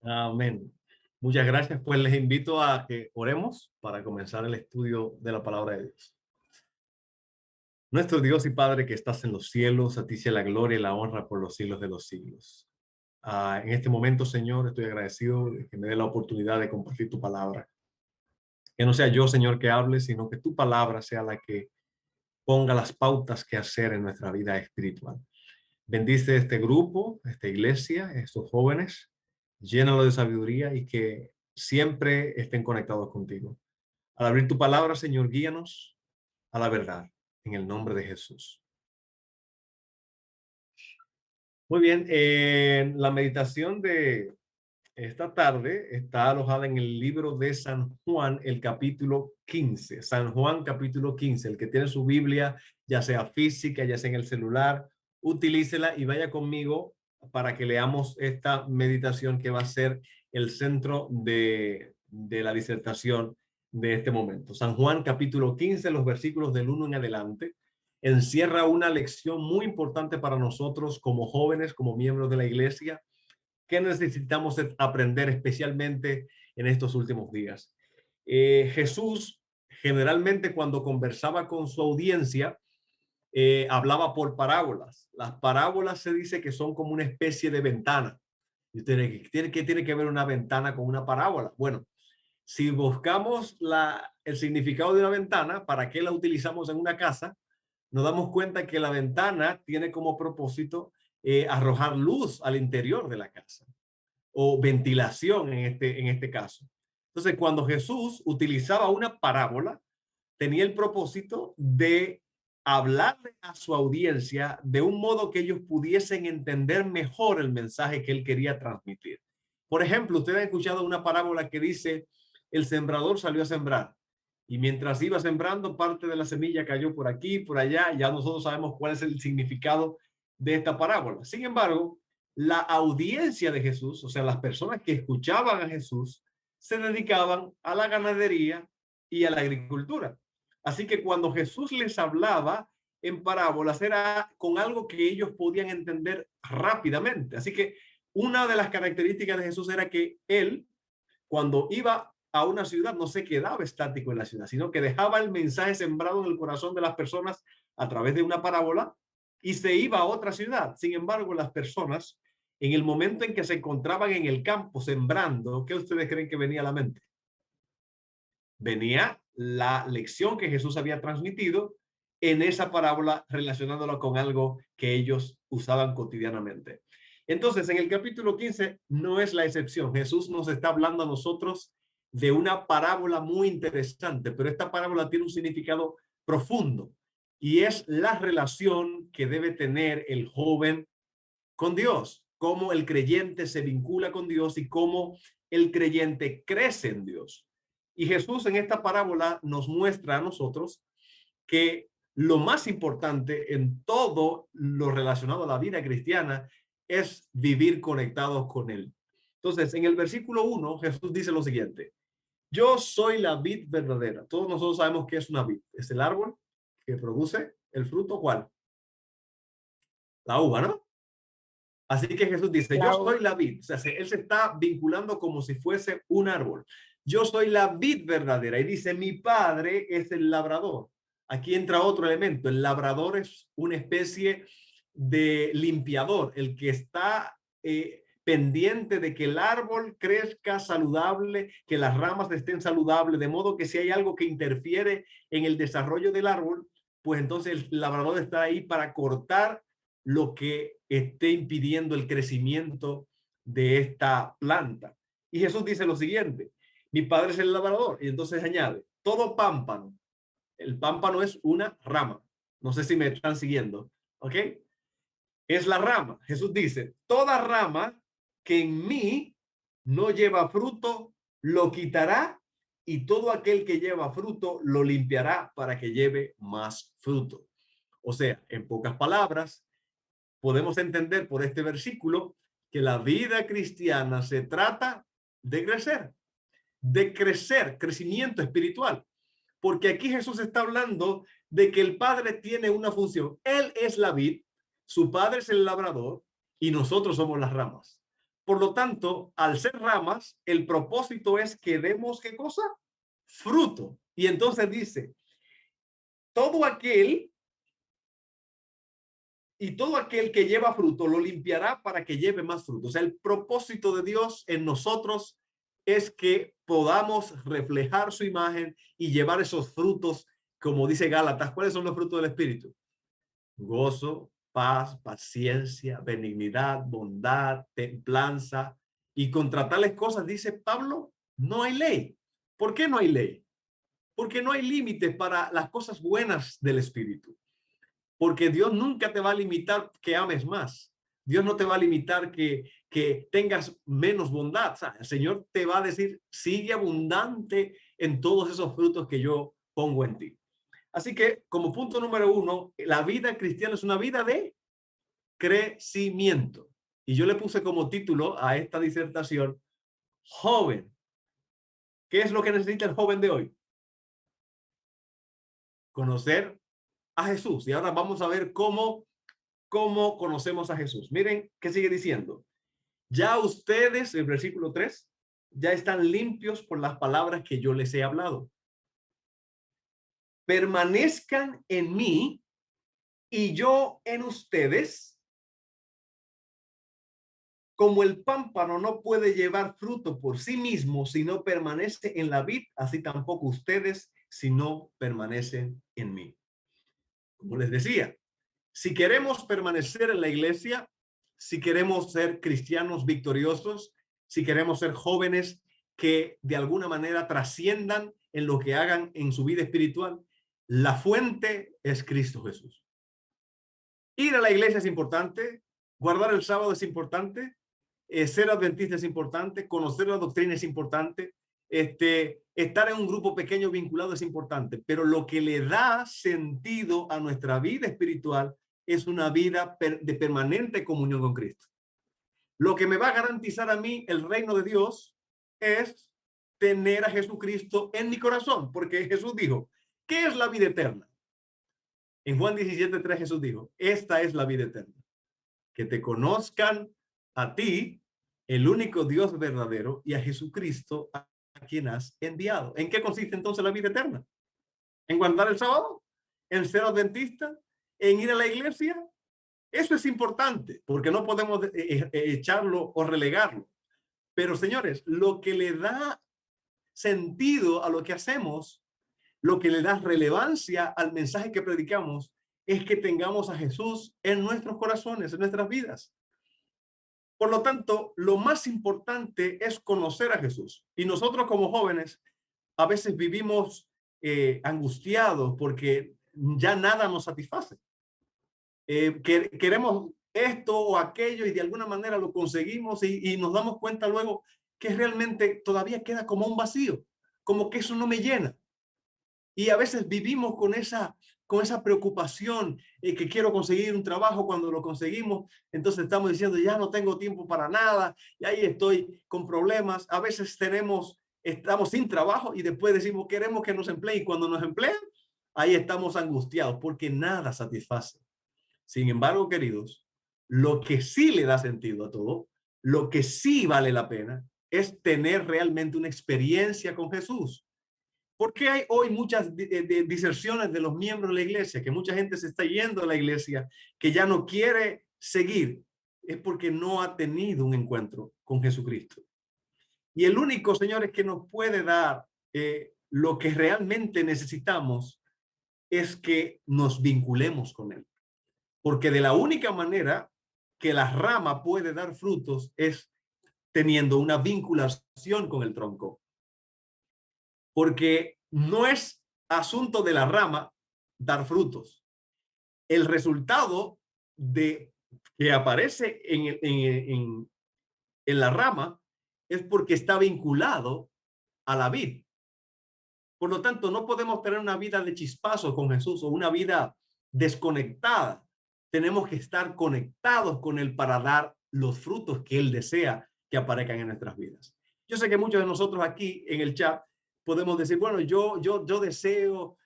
Amén. Muchas gracias. Pues les invito a que oremos para comenzar el estudio de la palabra de Dios. Nuestro Dios y Padre que estás en los cielos, a ti sea la gloria y la honra por los siglos de los siglos. En este momento, Señor, estoy agradecido de que me dé la oportunidad de compartir tu palabra. Que no sea yo, Señor, que hable, sino que tu palabra sea la que ponga las pautas que hacer en nuestra vida espiritual. Bendice este grupo, esta iglesia, estos jóvenes, llénalo de sabiduría y que siempre estén conectados contigo. Al abrir tu palabra, Señor, guíanos a la verdad, en el nombre de Jesús. Muy bien, la meditación de esta tarde está alojada en el libro de San Juan, el capítulo 15. San Juan, capítulo 15. El que tiene su Biblia, ya sea física, ya sea en el celular, utilícela y vaya conmigo para que leamos esta meditación que va a ser el centro de la disertación de este momento. San Juan, capítulo 15, los versículos del 1 en adelante, encierra una lección muy importante para nosotros como jóvenes, como miembros de la iglesia. ¿Qué necesitamos aprender especialmente en estos últimos días? Jesús generalmente cuando conversaba con su audiencia hablaba por parábolas. Las parábolas se dice que son como una especie de ventana. Y usted ¿qué tiene que ver una ventana con una parábola? Bueno, si buscamos el significado de una ventana, ¿para qué la utilizamos en una casa? Nos damos cuenta que la ventana tiene como propósito arrojar luz al interior de la casa o ventilación en este caso. Entonces, cuando Jesús utilizaba una parábola, tenía el propósito de hablarle a su audiencia de un modo que ellos pudiesen entender mejor el mensaje que él quería transmitir. Por ejemplo, ustedes han escuchado una parábola que dice, el sembrador salió a sembrar y mientras iba sembrando, parte de la semilla cayó por aquí, por allá. Ya nosotros sabemos cuál es el significado de esta parábola. Sin embargo, la audiencia de Jesús, o sea, las personas que escuchaban a Jesús, se dedicaban a la ganadería y a la agricultura. Así que cuando Jesús les hablaba en parábolas era con algo que ellos podían entender rápidamente. Así que una de las características de Jesús era que él, cuando iba a una ciudad, no se quedaba estático en la ciudad, sino que dejaba el mensaje sembrado en el corazón de las personas a través de una parábola y se iba a otra ciudad. Sin embargo, las personas, en el momento en que se encontraban en el campo sembrando, ¿qué ustedes creen que venía a la mente? Venía la lección que Jesús había transmitido en esa parábola relacionándola con algo que ellos usaban cotidianamente. Entonces, en el capítulo 15 no es la excepción. Jesús nos está hablando a nosotros de una parábola muy interesante, pero esta parábola tiene un significado profundo y es la relación que debe tener el joven con Dios, cómo el creyente se vincula con Dios y cómo el creyente crece en Dios. Y Jesús en esta parábola nos muestra a nosotros que lo más importante en todo lo relacionado a la vida cristiana es vivir conectados con Él. Entonces, en el versículo 1, Jesús dice lo siguiente: yo soy la vid verdadera. Todos nosotros sabemos que es una vid. Es el árbol que produce el fruto, ¿cuál? La uva, ¿no? Así que Jesús dice, yo soy la vid. O sea, él se está vinculando como si fuese un árbol. Yo soy la vid verdadera. Y dice, mi padre es el labrador. Aquí entra otro elemento. El labrador es una especie de limpiador, el que está pendiente de que el árbol crezca saludable, que las ramas estén saludables, de modo que si hay algo que interfiere en el desarrollo del árbol, pues entonces el labrador está ahí para cortar lo que esté impidiendo el crecimiento de esta planta. Y Jesús dice lo siguiente, mi padre es el labrador, y entonces añade, todo pámpano, el pámpano es una rama, no sé si me están siguiendo, ¿ok? Es la rama. Jesús dice, toda rama que en mí no lleva fruto, lo quitará, y todo aquel que lleva fruto lo limpiará para que lleve más fruto. O sea, en pocas palabras, podemos entender por este versículo que la vida cristiana se trata de crecer, crecimiento espiritual. Porque aquí Jesús está hablando de que el Padre tiene una función. Él es la vid, su Padre es el labrador y nosotros somos las ramas. Por lo tanto, al ser ramas, el propósito es que demos, ¿qué cosa? Fruto. Y entonces dice, todo aquel todo aquel que lleva fruto lo limpiará para que lleve más fruto. O sea, el propósito de Dios en nosotros es que podamos reflejar su imagen y llevar esos frutos, como dice Gálatas. ¿Cuáles son los frutos del Espíritu? Gozo, paz, paciencia, benignidad, bondad, templanza. Y contra tales cosas, dice Pablo, no hay ley. ¿Por qué no hay ley? Porque no hay límites para las cosas buenas del Espíritu. Porque Dios nunca te va a limitar que ames más. Dios no te va a limitar que tengas menos bondad. O sea, el Señor te va a decir, sigue abundante en todos esos frutos que yo pongo en ti. Así que, como punto número 1, la vida cristiana es una vida de crecimiento. Y yo le puse como título a esta disertación, joven. ¿Qué es lo que necesita el joven de hoy? Conocer a Jesús. Y ahora vamos a ver cómo conocemos a Jesús. Miren qué sigue diciendo. Ya ustedes, el versículo 3, ya están limpios por las palabras que yo les he hablado. Permanezcan en mí y yo en ustedes. Como el pámpano no puede llevar fruto por sí mismo si no permanece en la vid, así tampoco ustedes si no permanecen en mí. Como les decía, si queremos permanecer en la iglesia, si queremos ser cristianos victoriosos, si queremos ser jóvenes que de alguna manera trasciendan en lo que hagan en su vida espiritual, la fuente es Cristo Jesús. Ir a la iglesia es importante, guardar el sábado es importante, ser adventista es importante, conocer la doctrina es importante, estar en un grupo pequeño vinculado es importante, pero lo que le da sentido a nuestra vida espiritual es una vida de permanente comunión con Cristo. Lo que me va a garantizar a mí el reino de Dios es tener a Jesucristo en mi corazón, porque Jesús dijo, ¿qué es la vida eterna? En Juan 17:3 Jesús dijo, esta es la vida eterna, que te conozcan a ti, el único Dios verdadero, y a Jesucristo, a quien has enviado. ¿En qué consiste entonces la vida eterna? ¿En guardar el sábado? ¿En ser adventista? ¿En ir a la iglesia? Eso es importante, porque no podemos echarlo o relegarlo. Pero señores, lo que le da sentido a lo que hacemos, lo que le da relevancia al mensaje que predicamos, es que tengamos a Jesús en nuestros corazones, en nuestras vidas. Por lo tanto, lo más importante es conocer a Jesús. Y nosotros como jóvenes a veces vivimos angustiados porque ya nada nos satisface. Queremos esto o aquello y de alguna manera lo conseguimos y nos damos cuenta luego que realmente todavía queda como un vacío, como que eso no me llena. Y a veces vivimos con esa preocupación, que quiero conseguir un trabajo. Cuando lo conseguimos, entonces estamos diciendo, ya no tengo tiempo para nada, y ahí estoy con problemas. A veces estamos sin trabajo y después decimos, queremos que nos empleen, y cuando nos emplean, ahí estamos angustiados porque nada satisface. Sin embargo, queridos, lo que sí le da sentido a todo, lo que sí vale la pena, es tener realmente una experiencia con Jesús. ¿Por qué hay hoy muchas diserciones de los miembros de la iglesia? Que mucha gente se está yendo a la iglesia, que ya no quiere seguir. Es porque no ha tenido un encuentro con Jesucristo. Y el único, señores, que nos puede dar lo que realmente necesitamos es que nos vinculemos con Él. Porque de la única manera que la rama puede dar frutos es teniendo una vinculación con el tronco. Porque no es asunto de la rama dar frutos. El resultado de que aparece en la rama es porque está vinculado a la vid. Por lo tanto, no podemos tener una vida de chispazo con Jesús o una vida desconectada. Tenemos que estar conectados con Él para dar los frutos que Él desea que aparezcan en nuestras vidas. Yo sé que muchos de nosotros aquí en el chat podemos decir, bueno, yo deseo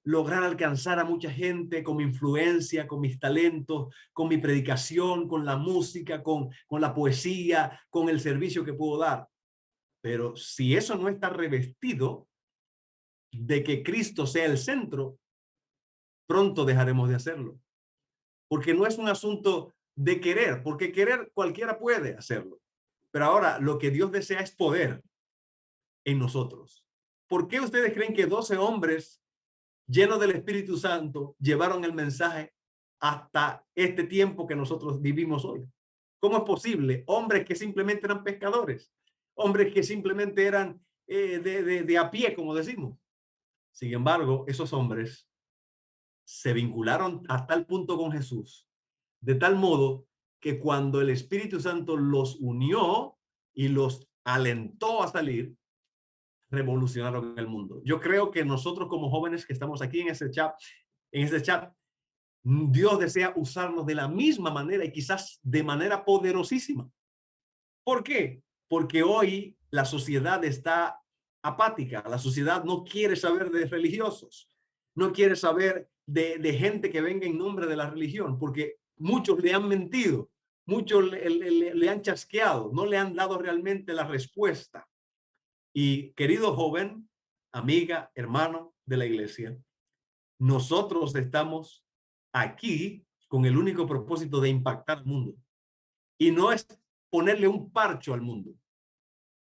lograr alcanzar a mucha gente con mi influencia, con mis talentos, con mi predicación, con la música, con la poesía, con el servicio que puedo dar. Pero si eso no está revestido de que Cristo sea el centro, pronto dejaremos de hacerlo. Porque no es un asunto de querer, porque querer cualquiera puede hacerlo. Pero ahora lo que Dios desea es poder en nosotros. ¿Por qué ustedes creen que 12 hombres llenos del Espíritu Santo llevaron el mensaje hasta este tiempo que nosotros vivimos hoy? ¿Cómo es posible? Hombres que simplemente eran pescadores, hombres que simplemente eran de a pie, como decimos. Sin embargo, esos hombres se vincularon a tal punto con Jesús, de tal modo que cuando el Espíritu Santo los unió y los alentó a salir, revolucionaron el mundo. Yo creo que nosotros como jóvenes que estamos aquí en ese chat, Dios desea usarnos de la misma manera y quizás de manera poderosísima. ¿Por qué? Porque hoy la sociedad está apática, la sociedad no quiere saber de religiosos, no quiere saber de gente que venga en nombre de la religión, porque muchos le han mentido, muchos le han chasqueado, no le han dado realmente la respuesta. Y querido joven, amiga, hermano de la iglesia, nosotros estamos aquí con el único propósito de impactar al mundo. Y no es ponerle un parcho al mundo,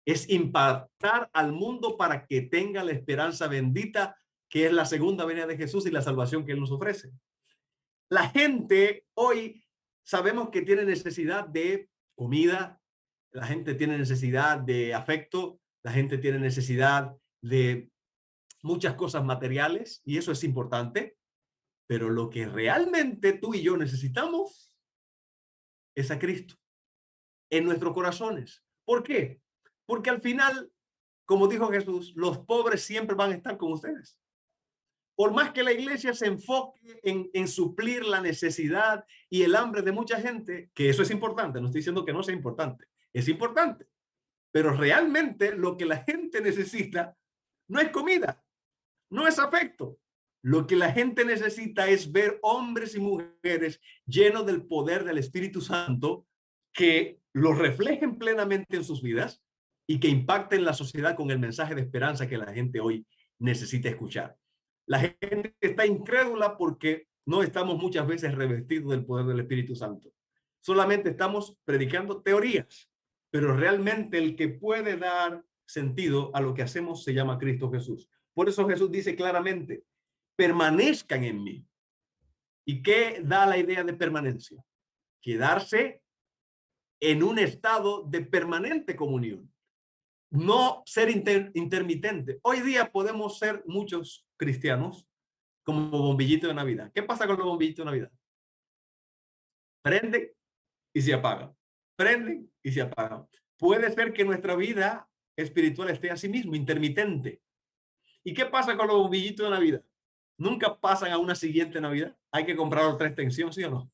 es impactar al mundo para que tenga la esperanza bendita que es la segunda venida de Jesús y la salvación que Él nos ofrece. La gente hoy sabemos que tiene necesidad de comida, la gente tiene necesidad de afecto, la gente tiene necesidad de muchas cosas materiales y eso es importante, pero lo que realmente tú y yo necesitamos es a Cristo en nuestros corazones. ¿Por qué? Porque al final, como dijo Jesús, los pobres siempre van a estar con ustedes. Por más que la iglesia se enfoque en suplir la necesidad y el hambre de mucha gente, que eso es importante, no estoy diciendo que no sea importante, es importante, pero realmente lo que la gente necesita no es comida, no es afecto. Lo que la gente necesita es ver hombres y mujeres llenos del poder del Espíritu Santo que lo reflejen plenamente en sus vidas y que impacten la sociedad con el mensaje de esperanza que la gente hoy necesita escuchar. La gente está incrédula porque no estamos muchas veces revestidos del poder del Espíritu Santo. Solamente estamos predicando teorías, pero realmente el que puede dar sentido a lo que hacemos se llama Cristo Jesús. Por eso Jesús dice claramente, permanezcan en mí. ¿Y qué da la idea de permanencia? Quedarse en un estado de permanente comunión, no ser intermitente. Hoy día podemos ser muchos cristianos como bombillito de Navidad. ¿Qué pasa con los bombillitos de Navidad? Prenden y se apagan. Prenden y se apagan. Puede ser que nuestra vida espiritual esté así mismo, intermitente. ¿Y qué pasa con los bombillitos de Navidad? Nunca pasan a una siguiente Navidad. Hay que comprar otra extensión, ¿sí o no?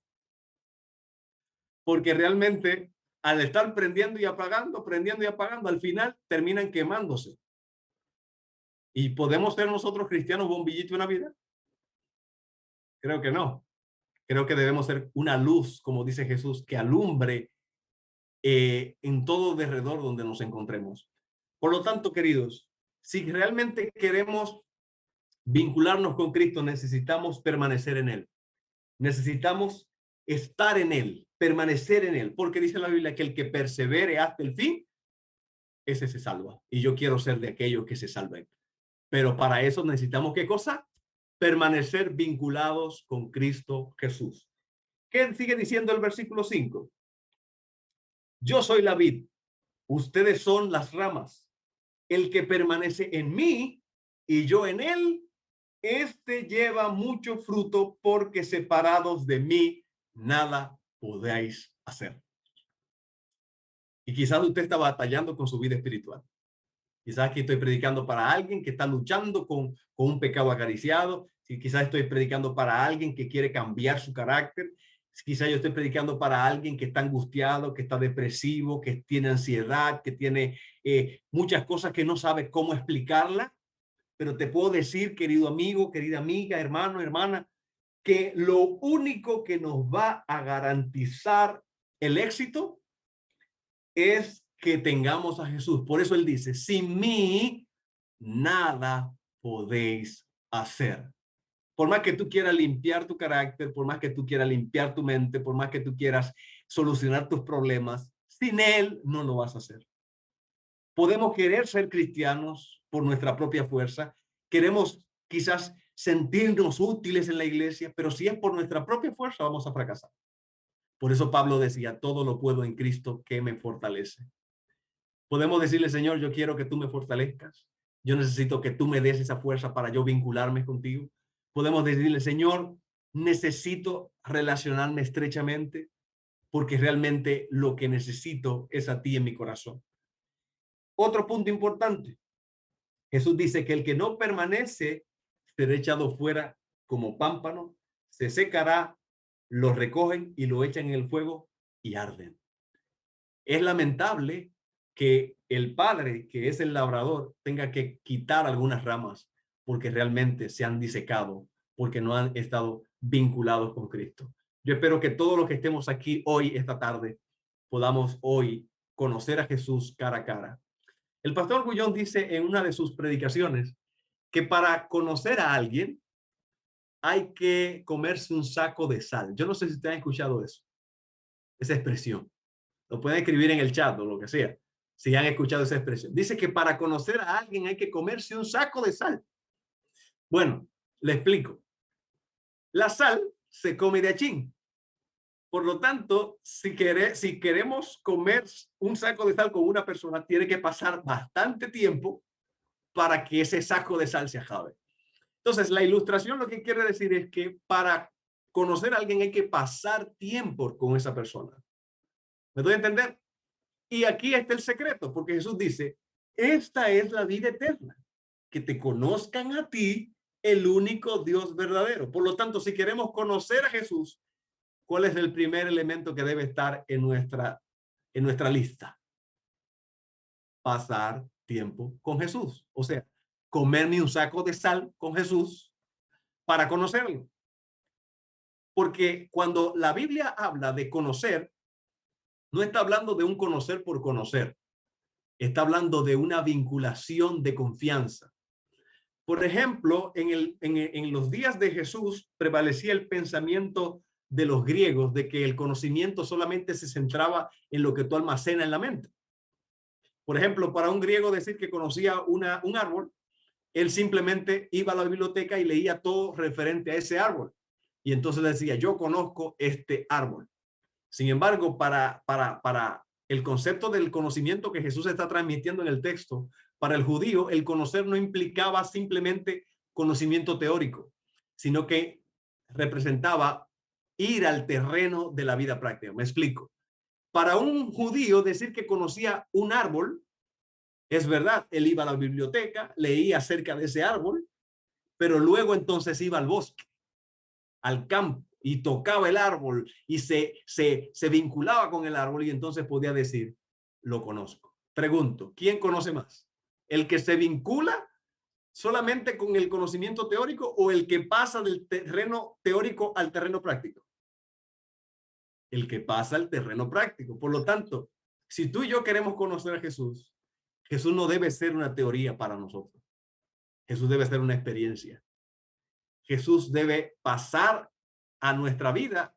Porque realmente al estar prendiendo y apagando, al final terminan quemándose. ¿Y podemos ser nosotros cristianos bombillitos de Navidad? Creo que no. Creo que debemos ser una luz, como dice Jesús, que alumbre en todo derredor donde nos encontremos. Por lo tanto, queridos, si realmente queremos vincularnos con Cristo, necesitamos permanecer en Él. Necesitamos estar en Él, permanecer en Él, porque dice la Biblia que el que persevere hasta el fin, ese se salva. Y yo quiero ser de aquellos que se salven. Pero para eso necesitamos, ¿qué cosa? Permanecer vinculados con Cristo Jesús. ¿Qué sigue diciendo el versículo 5? Yo soy la vid, ustedes son las ramas. El que permanece en mí y yo en él, este lleva mucho fruto, porque separados de mí nada podéis hacer. Y quizás usted está batallando con su vida espiritual. Quizás aquí estoy predicando para alguien que está luchando con un pecado acariciado. Quizás estoy predicando para alguien que quiere cambiar su carácter. Quizás yo estoy predicando para alguien que está angustiado, que está depresivo, que tiene ansiedad, que tiene muchas cosas que no sabe cómo explicarla. pero te puedo decir, querido amigo, querida amiga, hermano, hermana, que lo único que nos va a garantizar el éxito es que tengamos a Jesús. Por eso él dice, sin mí nada podéis hacer. Por más que tú quieras limpiar tu carácter, por más que tú quieras limpiar tu mente, por más que tú quieras solucionar tus problemas, sin él no lo vas a hacer. Podemos querer ser cristianos por nuestra propia fuerza. Queremos quizás sentirnos útiles en la iglesia, pero si es por nuestra propia fuerza vamos a fracasar. Por eso Pablo decía, todo lo puedo en Cristo que me fortalece. Podemos decirle, Señor, yo quiero que tú me fortalezcas. Yo necesito que tú me des esa fuerza para yo vincularme contigo. Podemos decirle, Señor, necesito relacionarme estrechamente porque realmente lo que necesito es a ti en mi corazón. Otro punto importante. Jesús dice que el que no permanece será echado fuera como pámpano, se secará, lo recogen y lo echan en el fuego y arden. Es lamentable que el padre, que es el labrador, tenga que quitar algunas ramas porque realmente se han disecado, porque no han estado vinculados con Cristo. Yo espero que todos los que estemos aquí hoy, esta tarde, podamos hoy conocer a Jesús cara a cara. El pastor Gullón dice en una de sus predicaciones que para conocer a alguien hay que comerse un saco de sal. Yo no sé si ustedes han escuchado eso, esa expresión. Lo pueden escribir en el chat o lo que sea, si han escuchado esa expresión. Dice que para conocer a alguien hay que comerse un saco de sal. Bueno, le explico. La sal se come de achín. Por lo tanto, si queremos comer un saco de sal con una persona, tiene que pasar bastante tiempo para que ese saco de sal se acabe. Entonces, la ilustración lo que quiere decir es que para conocer a alguien hay que pasar tiempo con esa persona. ¿Me doy a entender? Y aquí está el secreto, porque Jesús dice, esta es la vida eterna, que te conozcan a ti, el único Dios verdadero. Por lo tanto, si queremos conocer a Jesús, ¿cuál es el primer elemento que debe estar en nuestra lista? Pasar tiempo con Jesús. O sea, comerme un saco de sal con Jesús para conocerlo. Porque cuando la Biblia habla de conocer, no está hablando de un conocer por conocer. Está hablando de una vinculación de confianza. Por ejemplo, en los días de Jesús prevalecía el pensamiento de los griegos de que el conocimiento solamente se centraba en lo que tú almacenas en la mente. Por ejemplo, para un griego decir que conocía un árbol, él simplemente iba a la biblioteca y leía todo referente a ese árbol. Y entonces decía, yo conozco este árbol. Sin embargo, para el concepto del conocimiento que Jesús está transmitiendo en el texto, para el judío, el conocer no implicaba simplemente conocimiento teórico, sino que representaba ir al terreno de la vida práctica. Me explico. Para un judío, decir que conocía un árbol, es verdad, él iba a la biblioteca, leía acerca de ese árbol, pero luego entonces iba al bosque, al campo, y tocaba el árbol y se vinculaba con el árbol y entonces podía decir, lo conozco. Pregunto, ¿quién conoce más? ¿El que se vincula solamente con el conocimiento teórico o el que pasa del terreno teórico al terreno práctico? El que pasa al terreno práctico. Por lo tanto, si tú y yo queremos conocer a Jesús, Jesús no debe ser una teoría para nosotros. Jesús debe ser una experiencia. Jesús debe pasar a nuestra vida.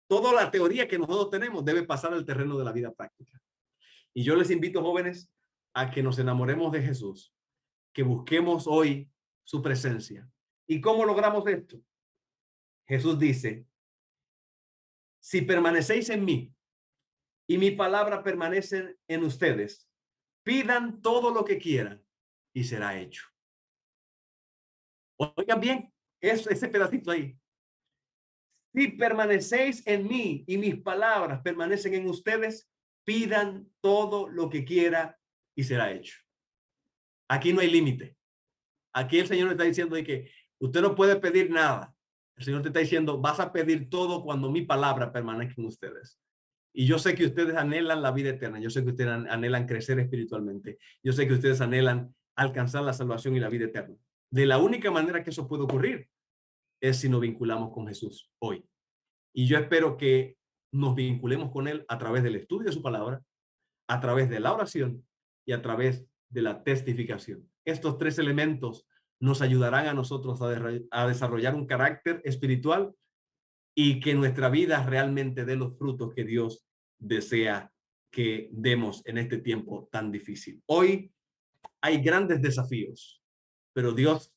Toda la teoría que nosotros tenemos debe pasar al terreno de la vida práctica. Y yo les invito, jóvenes, a que nos enamoremos de Jesús, que busquemos hoy su presencia. ¿Y cómo logramos esto? Jesús dice, si permanecéis en mí y mi palabra permanece en ustedes, pidan todo lo que quieran y será hecho. Oigan bien, ese pedacito ahí. Si permanecéis en mí y mis palabras permanecen en ustedes, pidan todo lo que quiera y será hecho. Aquí no hay límite. Aquí el Señor está diciendo de que usted no puede pedir nada. El Señor te está diciendo, vas a pedir todo cuando mi palabra permanezca en ustedes. Y yo sé que ustedes anhelan la vida eterna. Yo sé que ustedes anhelan crecer espiritualmente. Yo sé que ustedes anhelan alcanzar la salvación y la vida eterna. De la única manera que eso puede ocurrir es si nos vinculamos con Jesús hoy. Y yo espero que nos vinculemos con Él a través del estudio de su palabra, a través de la oración y a través de la testificación. Estos tres elementos nos ayudarán a nosotros a desarrollar un carácter espiritual y que nuestra vida realmente dé los frutos que Dios desea que demos en este tiempo tan difícil. Hoy hay grandes desafíos, pero Dios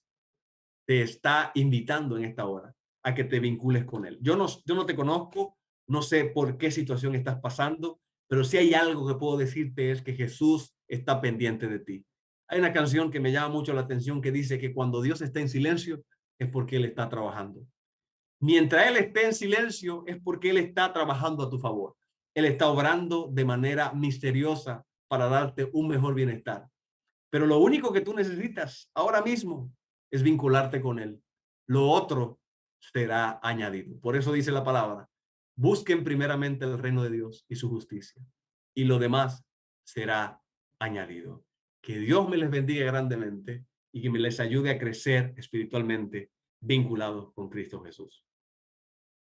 te está invitando en esta hora a que te vincules con Él. Yo no te conozco, no sé por qué situación estás pasando, pero si hay algo que puedo decirte es que Jesús está pendiente de ti. Hay una canción que me llama mucho la atención que dice que cuando Dios está en silencio es porque Él está trabajando. Mientras Él esté en silencio es porque Él está trabajando a tu favor. Él está obrando de manera misteriosa para darte un mejor bienestar. Pero lo único que tú necesitas ahora mismo es vincularte con Él. Lo otro será añadido. Por eso dice la palabra, busquen primeramente el reino de Dios y su justicia, y lo demás será añadido. Que Dios me les bendiga grandemente y que me les ayude a crecer espiritualmente vinculados con Cristo Jesús.